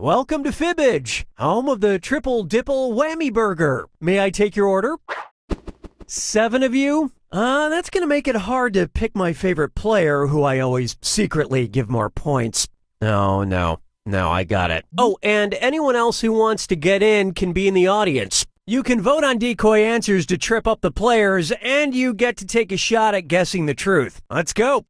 Welcome to Fibbage, home of the triple dipple whammy burger. May I take your order? 7 of you? That's gonna make it hard to pick my favorite player, who I always secretly give more points. No, I got it. Oh, and anyone else who wants to get in can be in the audience. You can vote on decoy answers to trip up the players, and you get to take a shot at guessing the truth. Let's go.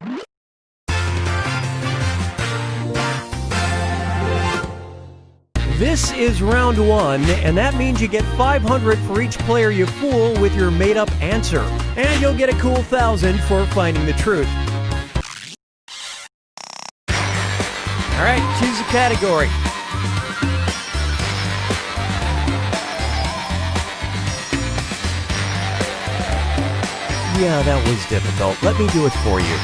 This is round 1, and that means you get 500 for each player you fool with your made-up answer. And you'll get a cool 1,000 for finding the truth. All right, choose a category. Yeah, that was difficult. Let me do it for you.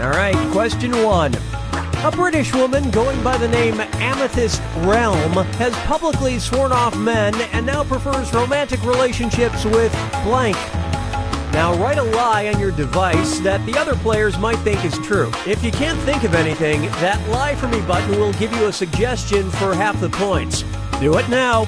All right, question 1. A British woman going by the name Amethyst Realm has publicly sworn off men and now prefers romantic relationships with blank. Now write a lie on your device that the other players might think is true. If you can't think of anything, that Lie For Me button will give you a suggestion for half the points. Do it now.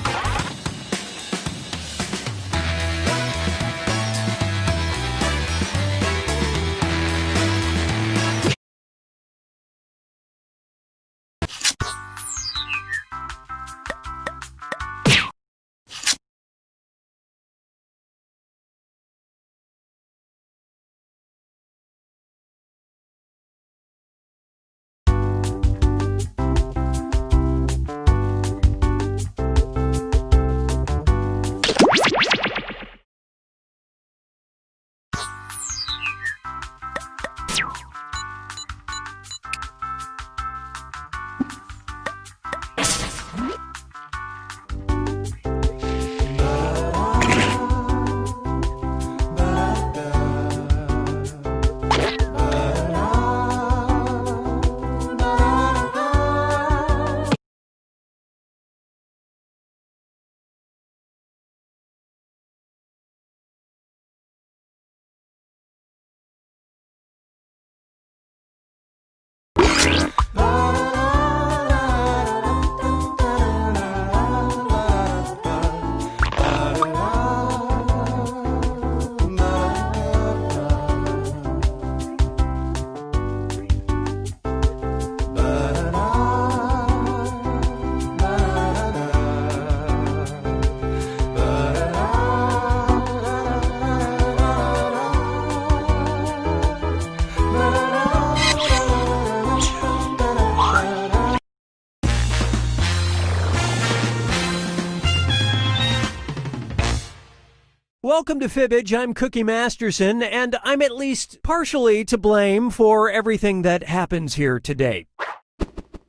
Welcome to Fibbage. I'm Cookie Masterson, and I'm at least partially to blame for everything that happens here today.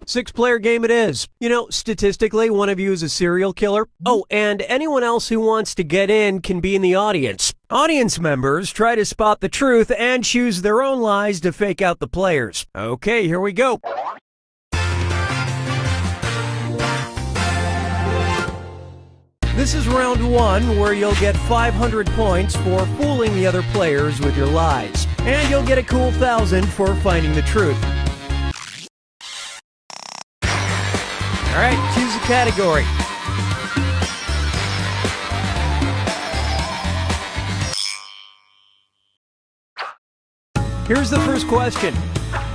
6-player game it is. You know, statistically, one of you is a serial killer. Oh, and anyone else who wants to get in can be in the audience. Audience members try to spot the truth and choose their own lies to fake out the players. Okay, here we go. This is round 1, where you'll get 500 points for fooling the other players with your lies. And you'll get a cool 1,000 for finding the truth. All right, choose a category. Here's the first question.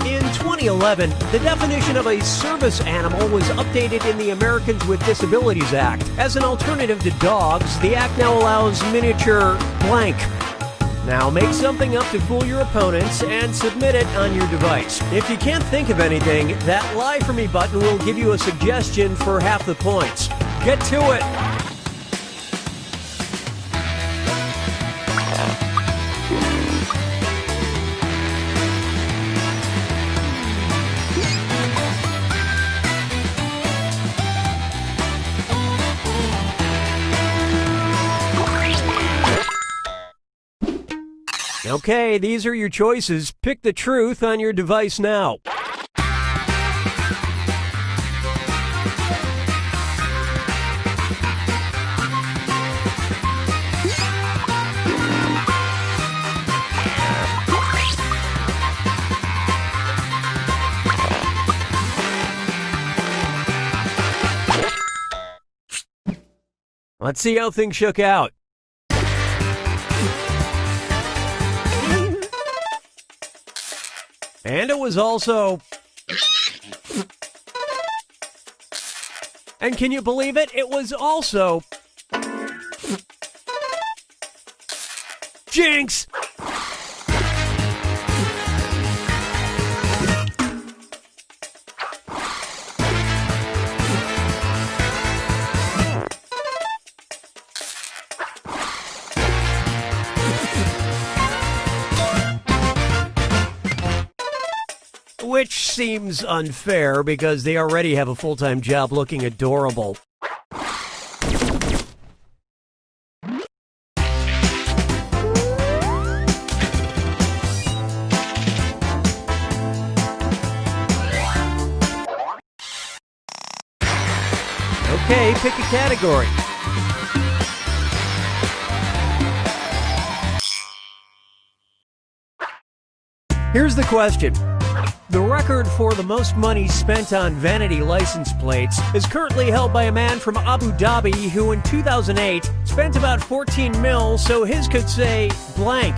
In 2011, the definition of a service animal was updated in the Americans with Disabilities Act. As an alternative to dogs, the act now allows miniature blank. Now make something up to fool your opponents and submit it on your device. If you can't think of anything, that Lie For Me button will give you a suggestion for half the points. Get to it! Okay, these are your choices. Pick the truth on your device now. Let's see how things shook out. And it was also... And can you believe it? It was also... Jinx! Which seems unfair because they already have a full-time job looking adorable. Okay, pick a category. Here's the question. The record for the most money spent on vanity license plates is currently held by a man from Abu Dhabi who in 2008 spent about 14 mil, so his could say blank.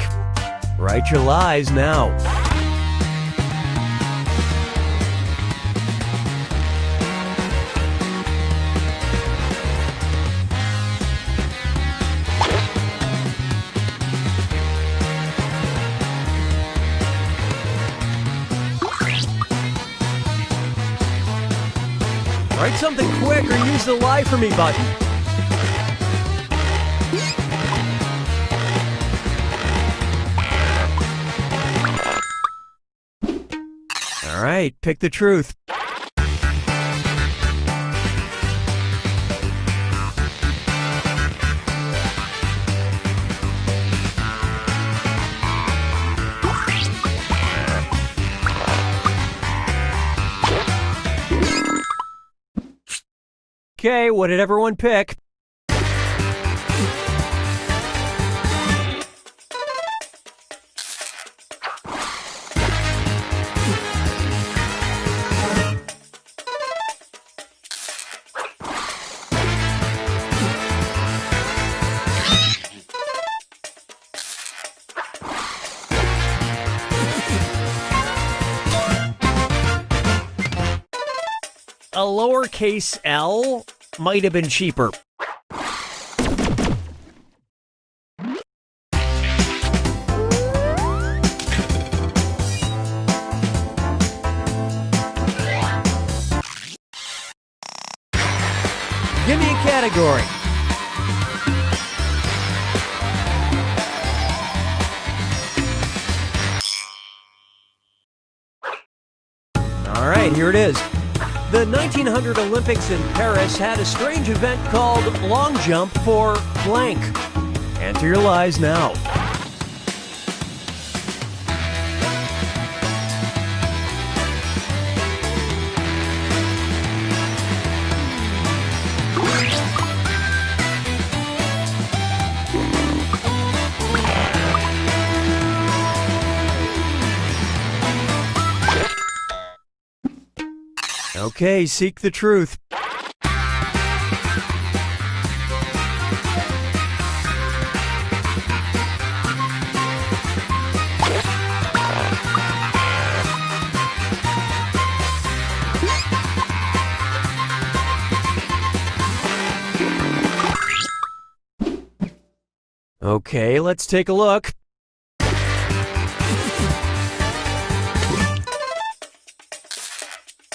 Write your lies now. Write something quick or use the lie for me button. All right, pick the truth. Okay, what did everyone pick? A lowercase L might have been cheaper. Give me a category. All right, here it is. The 1900 Olympics in Paris had a strange event called long jump for blank. Enter your lies now. Okay, seek the truth. Okay, let's take a look.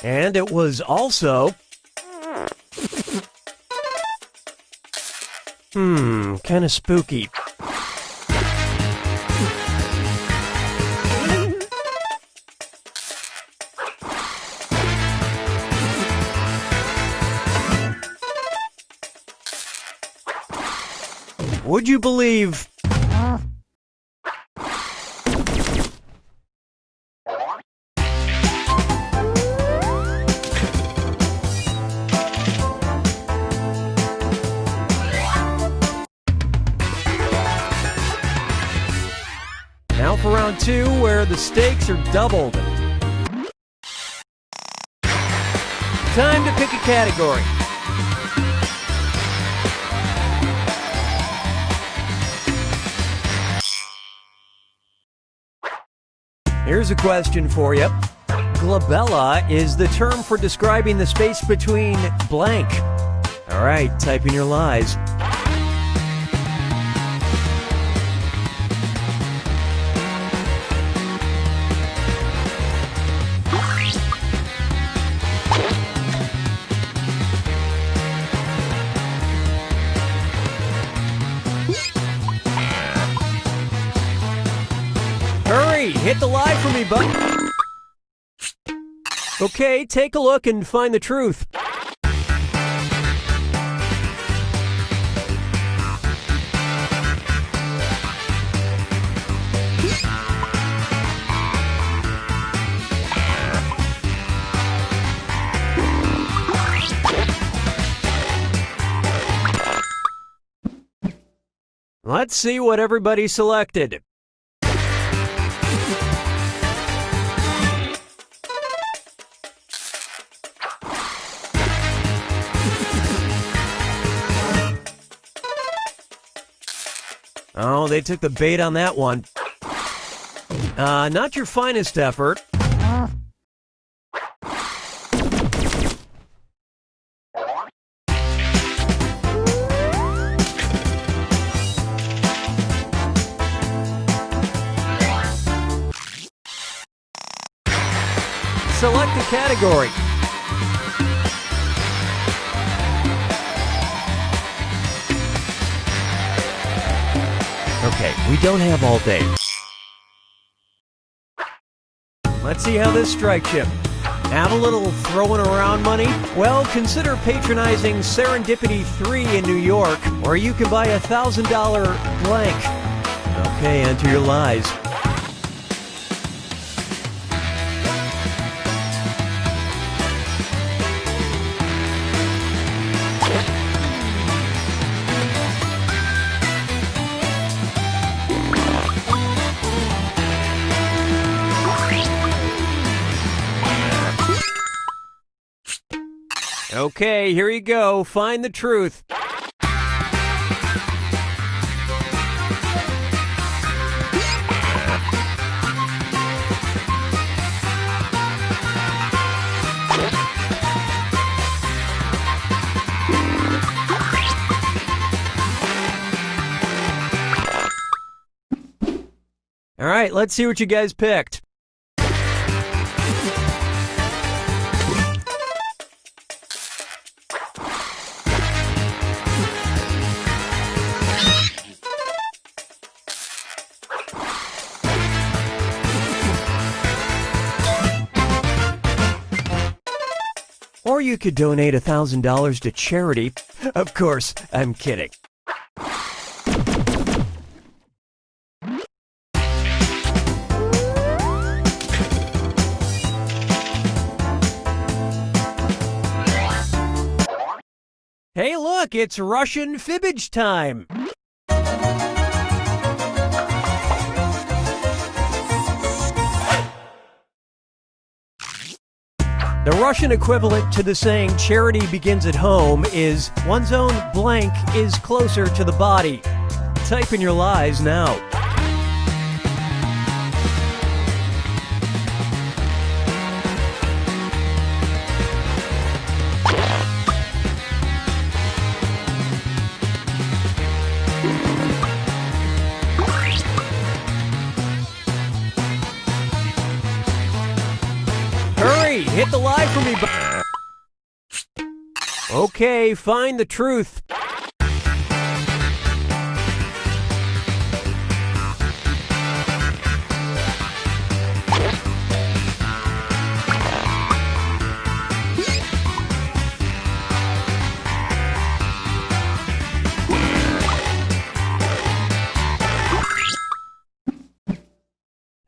And it was also... kind of spooky. Would you believe... Now for round two, where the stakes are doubled. Time to pick a category. Here's a question for you. Glabella is the term for describing the space between blank. All right, type in your lies. Hurry, hit the lie for me, bud. Okay, take a look and find the truth. Let's see what everybody selected. Oh, they took the bait on that one. Not your finest effort. Select a category. Okay, we don't have all day. Let's see how this strikes you. Have a little throwing around money? Well, consider patronizing Serendipity 3 in New York, where you can buy $1,000 blank. Okay, enter your lies. Okay, here you go. Find the truth. All right, let's see what you guys picked. Or you could donate $1,000 to charity. Of course, I'm kidding. Hey, look, it's Russian fibbage time. The Russian equivalent to the saying charity begins at home is one's own blank is closer to the body. Type in your lies now. Hit the lie for me. Okay, find the truth.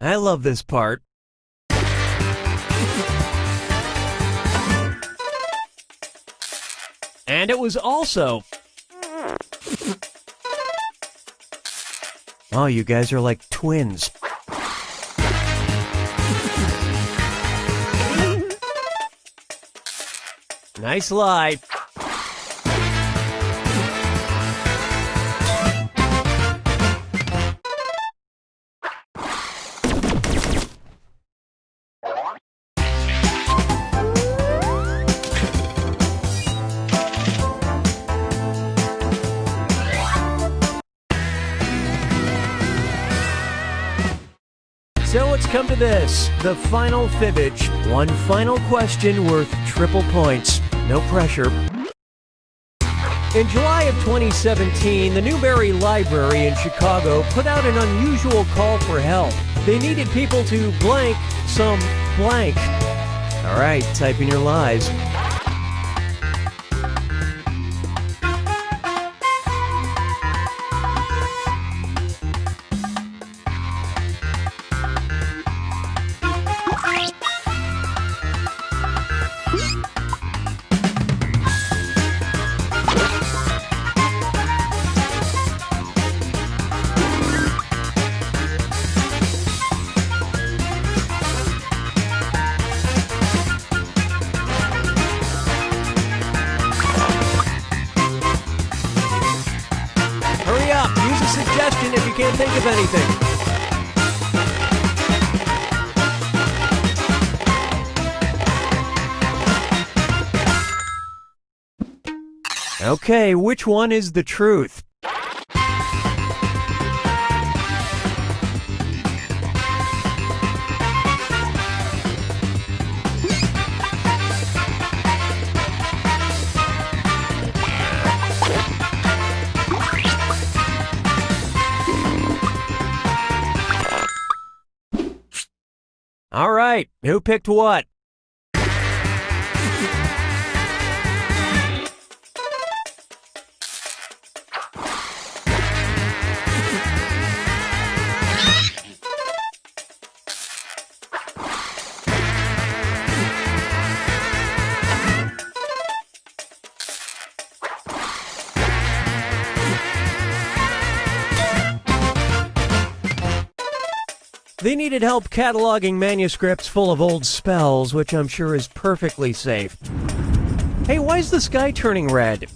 I love this part. And it was also... Oh, you guys are like twins. Nice lie. come to this, the final fibbage. One final question worth triple points. No pressure. In July of 2017, the Newberry Library in Chicago put out an unusual call for help. They needed people to blank some blank. All right, type in your lies. Use a suggestion if you can't think of anything. Okay, which one is the truth? All right, who picked what? They needed help cataloging manuscripts full of old spells, which I'm sure is perfectly safe. Hey, why is the sky turning red?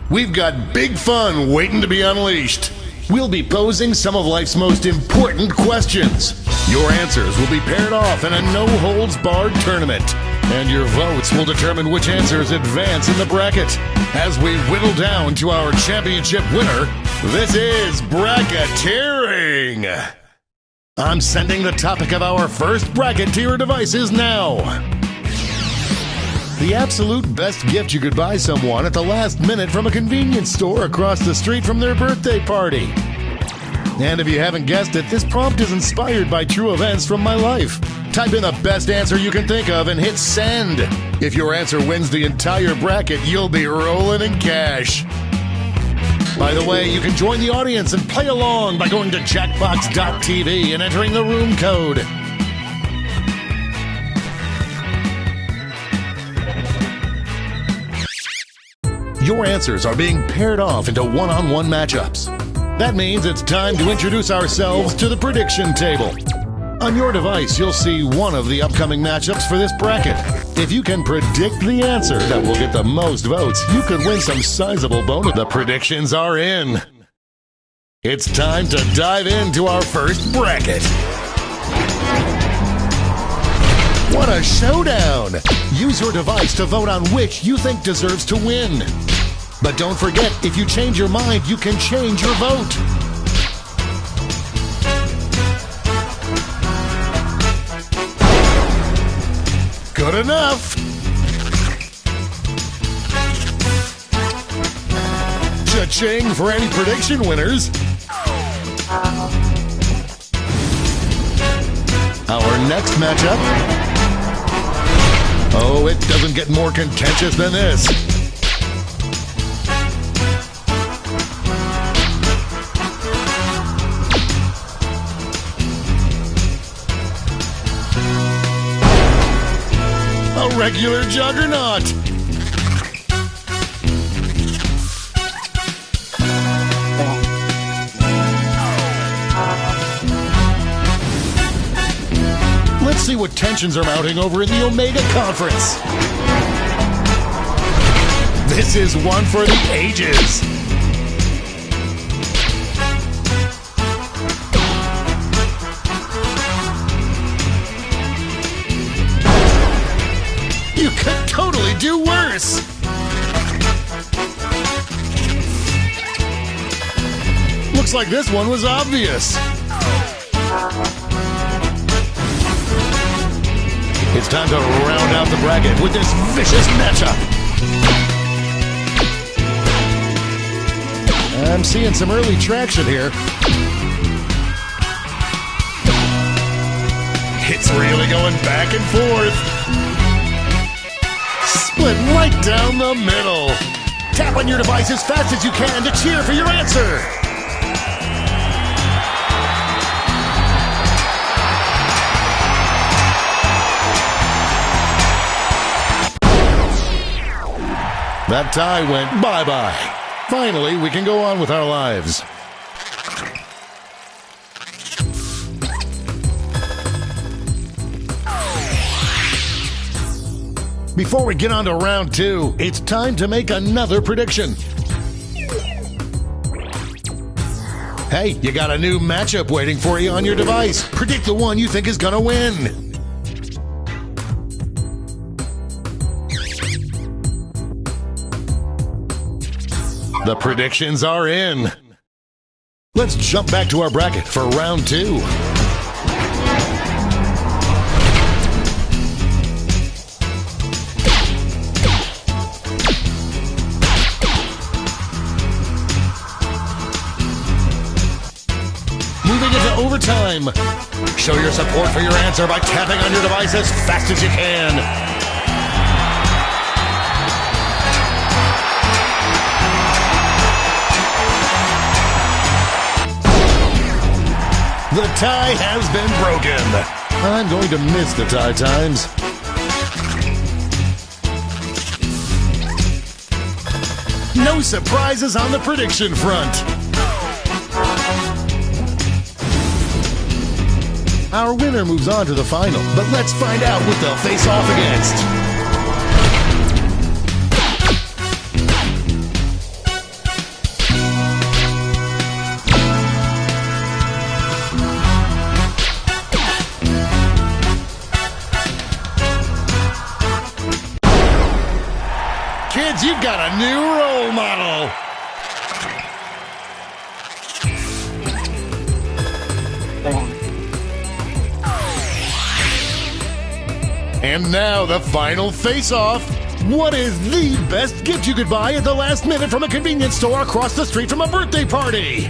We've got big fun waiting to be unleashed. We'll be posing some of life's most important questions. Your answers will be paired off in a no-holds-barred tournament. And your votes will determine which answers advance in the bracket. As we whittle down to our championship winner, this is bracketeering. I'm sending the topic of our first bracket to your devices now. The absolute best gift you could buy someone at the last minute from a convenience store across the street from their birthday party. And if you haven't guessed it, this prompt is inspired by true events from my life. Type in the best answer you can think of and hit send. If your answer wins the entire bracket, you'll be rolling in cash. By the way, you can join the audience and play along by going to jackbox.tv and entering the room code. Your answers are being paired off into one-on-one matchups. That means it's time to introduce ourselves to the prediction table. On your device, you'll see one of the upcoming matchups for this bracket. If you can predict the answer that will get the most votes, you could win some sizable bonus. The predictions are in. It's time to dive into our first bracket. What a showdown! Use your device to vote on which you think deserves to win. But don't forget, if you change your mind, you can change your vote. Good enough. Cha-ching for any prediction winners. Our next matchup. Oh, it doesn't get more contentious than this. A regular juggernaut. Let's see what tensions are mounting over in the Omega Conference. This is one for the ages. You could totally do worse. Looks like this one was obvious. It's time to round out the bracket with this vicious matchup. I'm seeing some early traction here. It's really going back and forth. Split right down the middle. Tap on your device as fast as you can to cheer for your answer. That tie went bye-bye. Finally, we can go on with our lives. Before we get on to round two, it's time to make another prediction. Hey, you got a new matchup waiting for you on your device. Predict the one you think is gonna win. The predictions are in. Let's jump back to our bracket for round two. Moving into overtime. Show your support for your answer by tapping on your device as fast as you can. The tie has been broken. I'm going to miss the tie times. No surprises on the prediction front. Our winner moves on to the final, but let's find out what they'll face off against. Kids, you've got a new role model. And now the final face-off. What is the best gift you could buy at the last minute from a convenience store across the street from a birthday party?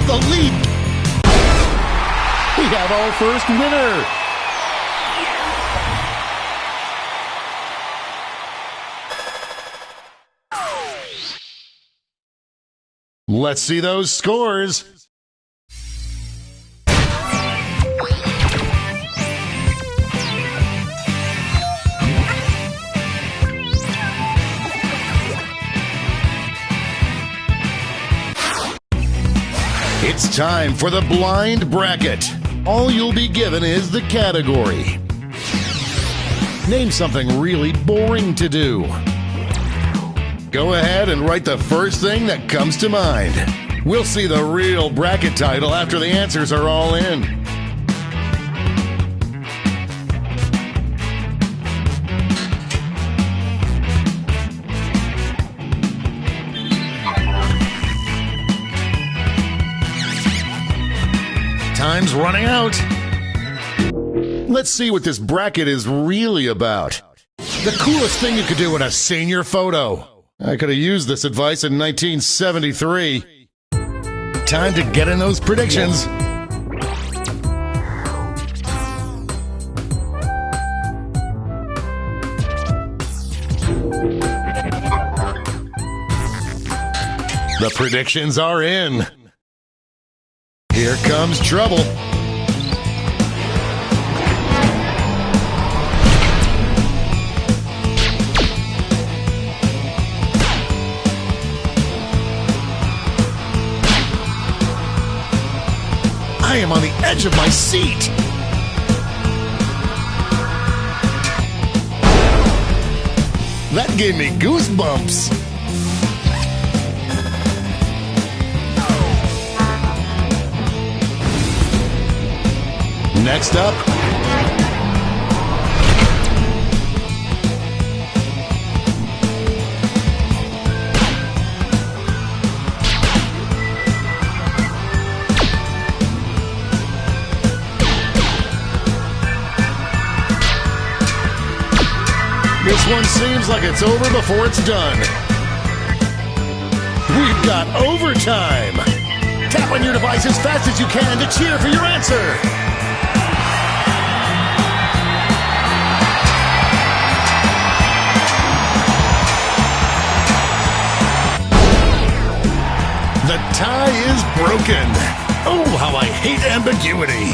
The lead. We have our first winner. Let's see those scores. It's time for the blind bracket. All you'll be given is the category. Name something really boring to do. Go ahead and write the first thing that comes to mind. We'll see the real bracket title after the answers are all in. Time's running out. Let's see what this bracket is really about. The coolest thing you could do in a senior photo. I could have used this advice in 1973. Time to get in those predictions. The predictions are in. Here comes trouble. I am on the edge of my seat. That gave me goosebumps. Next up, this one seems like it's over before it's done. We've got overtime. Tap on your device as fast as you can to cheer for your answer. The tie is broken. Oh, how I hate ambiguity.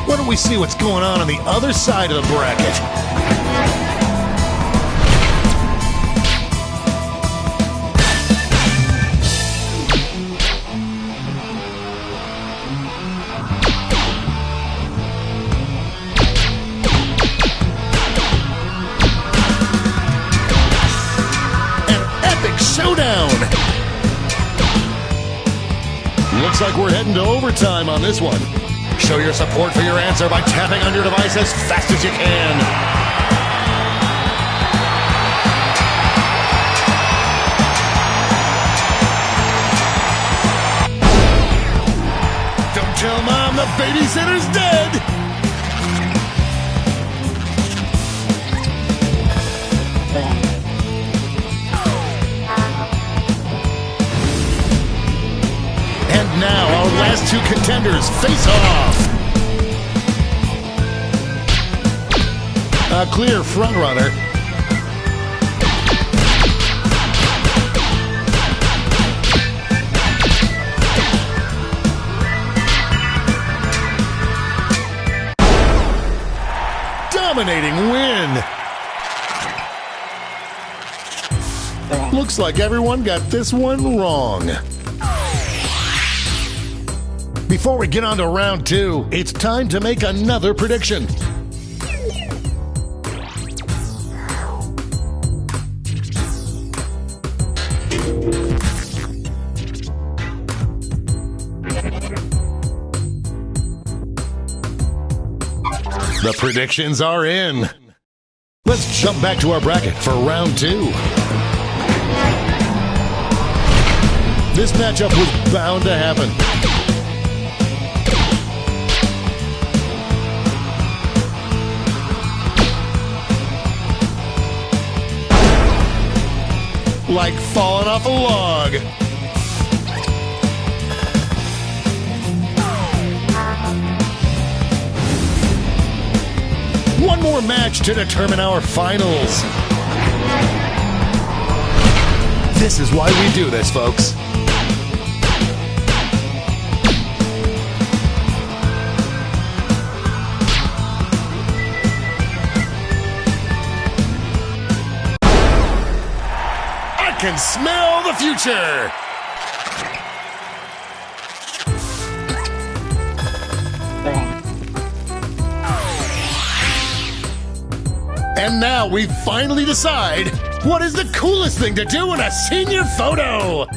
Why don't we see what's going on the other side of the bracket? Showdown! Looks like we're heading to overtime on this one. Show your support for your answer by tapping on your device as fast as you can. Don't tell Mom the babysitter's dead! Now, our last two contenders face off. A clear frontrunner. Dominating win. Looks like everyone got this one wrong. Before we get on to round two, it's time to make another prediction. The predictions are in. Let's jump back to our bracket for round two. This matchup was bound to happen. Like falling off a log. One more match to determine our finals. This is why we do this, folks. can smell the future. And now we finally decide what is the coolest thing to do in a senior photo.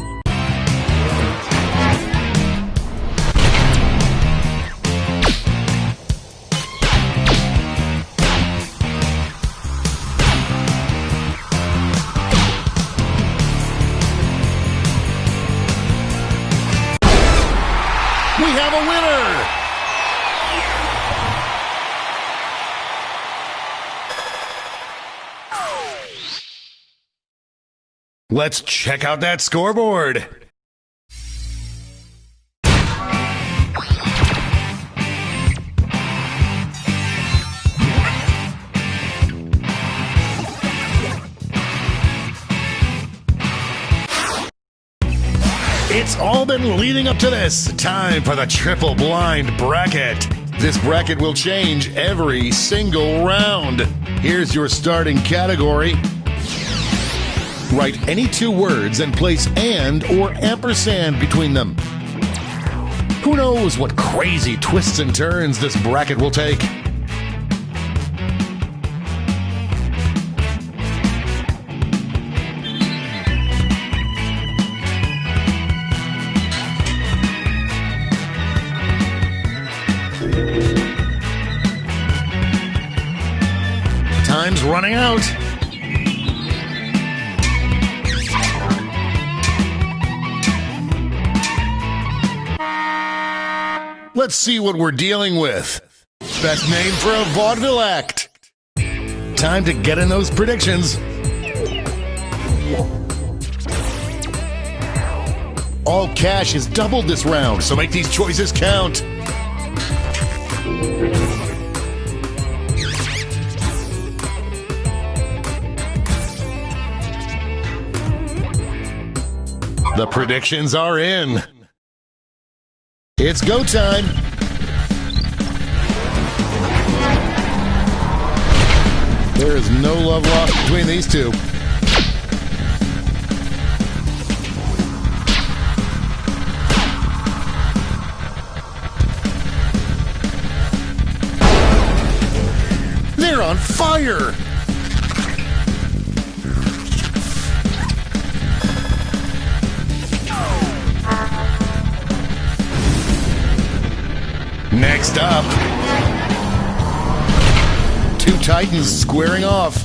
We have a winner! Let's check out that scoreboard. It's all been leading up to this. Time for the triple blind bracket. This bracket will change every single round. Here's your starting category. Write any two words and place and or ampersand between them. Who knows what crazy twists and turns this bracket will take? Time's running out. Let's see what we're dealing with. Best name for a vaudeville act. Time to get in those predictions. All cash is doubled this round, so make these choices count. The predictions are in. It's go time. There is no love lost between these two. They're on fire. Next up, two titans squaring off.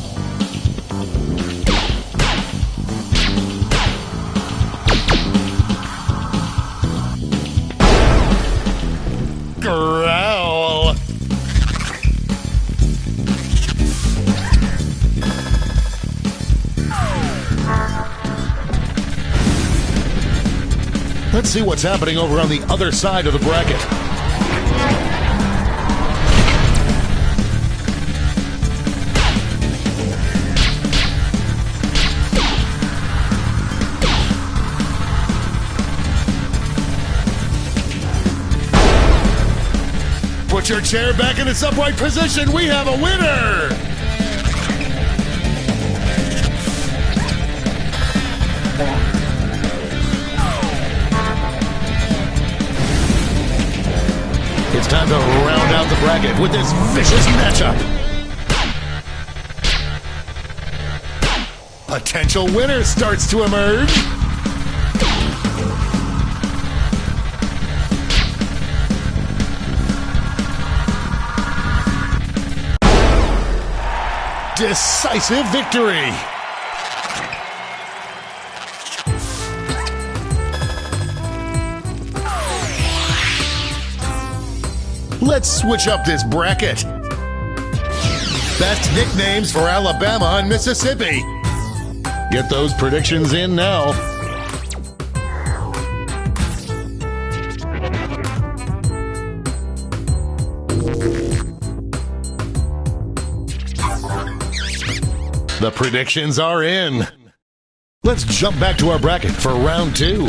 Growl. Let's see what's happening over on the other side of the bracket. Put your chair back in its upright position. We have a winner! It's time to round out the bracket with this vicious matchup. Potential winner starts to emerge. Decisive victory. Let's switch up this bracket. Best nicknames for Alabama and Mississippi. Get those predictions in now. The predictions are in. Let's jump back to our bracket for round two.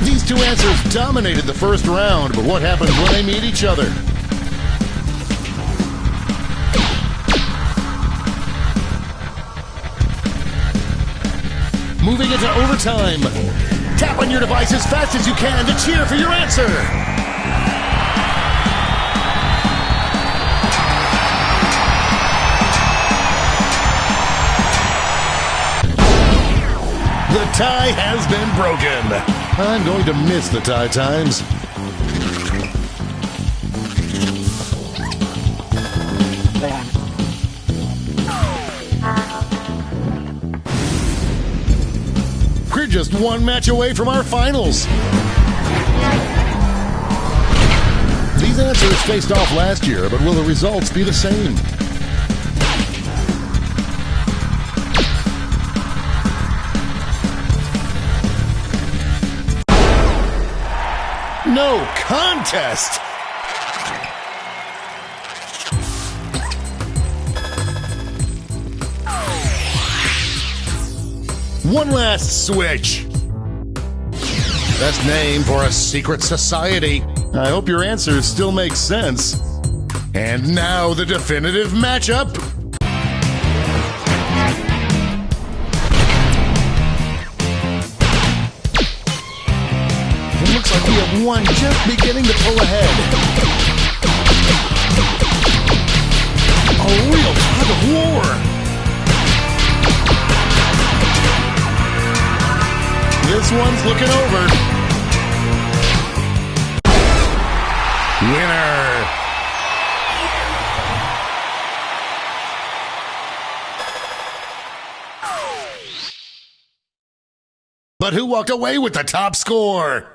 These two answers dominated the first round, but what happens when they meet each other? moving into overtime. Tap on your device as fast as you can to cheer for your answer. The tie has been broken. I'm going to miss the tie times. We're just one match away from our finals. These answers faced off last year, but will the results be the same? No contest! One last switch. Best name for a secret society. I hope your answers still make sense. And now the definitive matchup. It looks like we have one just beginning to pull ahead. A real tug of war. This one's looking over. Winner. But who walked away with the top score?